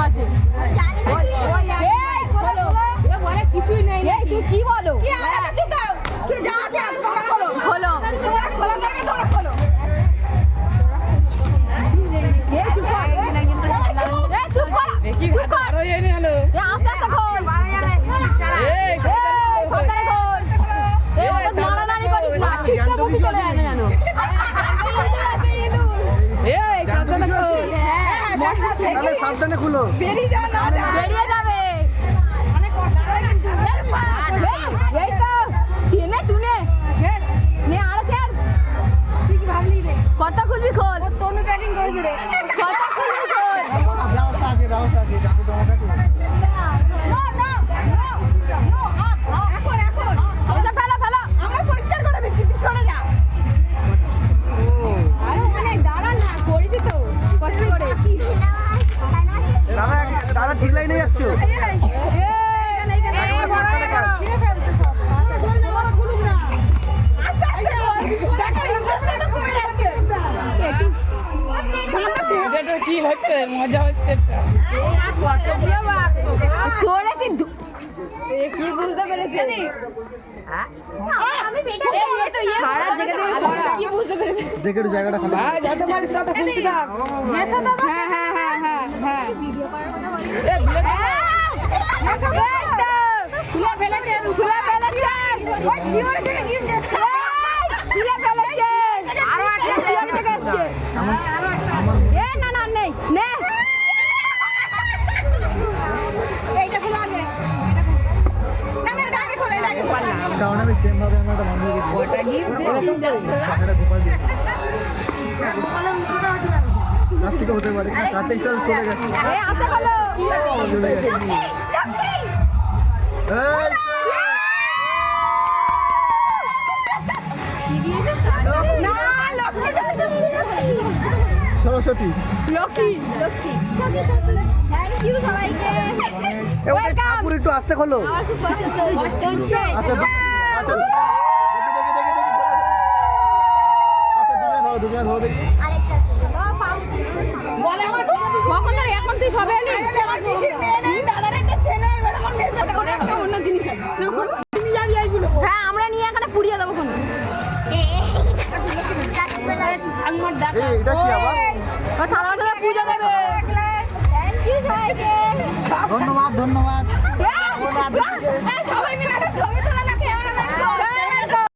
আছে। কিছুই নেই। তুই কি বলো? খোলো। চুপ কর। আস্তে আস্তে খোল। সাবধানে খোল। নাড়ানাড়ি করিস না। ছিটকে মুখে চলে যায় না জানো। সাবধানে খুলো। বেরিয়ে যাবে। এই তো টেনে টুনে নে আরো ছেড়। কত খুলবি খোল। কত খুলবি খোল। ব্যবস্থা আছে যাবো তোমাকে ফেলো। আমার পরিষ্কার করে দিচ্ছি, তুই সরে যা। আরে ওখানে দাঁড়া না, করেছি তো কষ্ট করে। দাদা ঠিক লাইনে যাচ্ছ? কি হচ্ছে, মজা হচ্ছে করেছি কি বুঝতে পেরেছি সারা জায়গা থেকে কি বুঝতে পেরেছি দেখে একটু জায়গাটা খালি। যত পারিস তত খুলতে থাক। হ্যাঁ খুলে ফেলেছে না নেই নে কারণ আমি সেম ভাবে আমরা একটা কাছ থেকে হতে পারে কাছে এসে চলে গেছে। সরস্বতী ঠাকুর একটু আসতে খোলো। আচ্ছা দুজনে ধরো দেখি। এখন তুই সবে এলি হ্যাঁ আমরা নিয়ে এখানে পুড়িয়ে দেবো কোনো এটা কি আবার? থালা বাসনে পুজো দেবে। ধন্যবাদ সবাই মিলে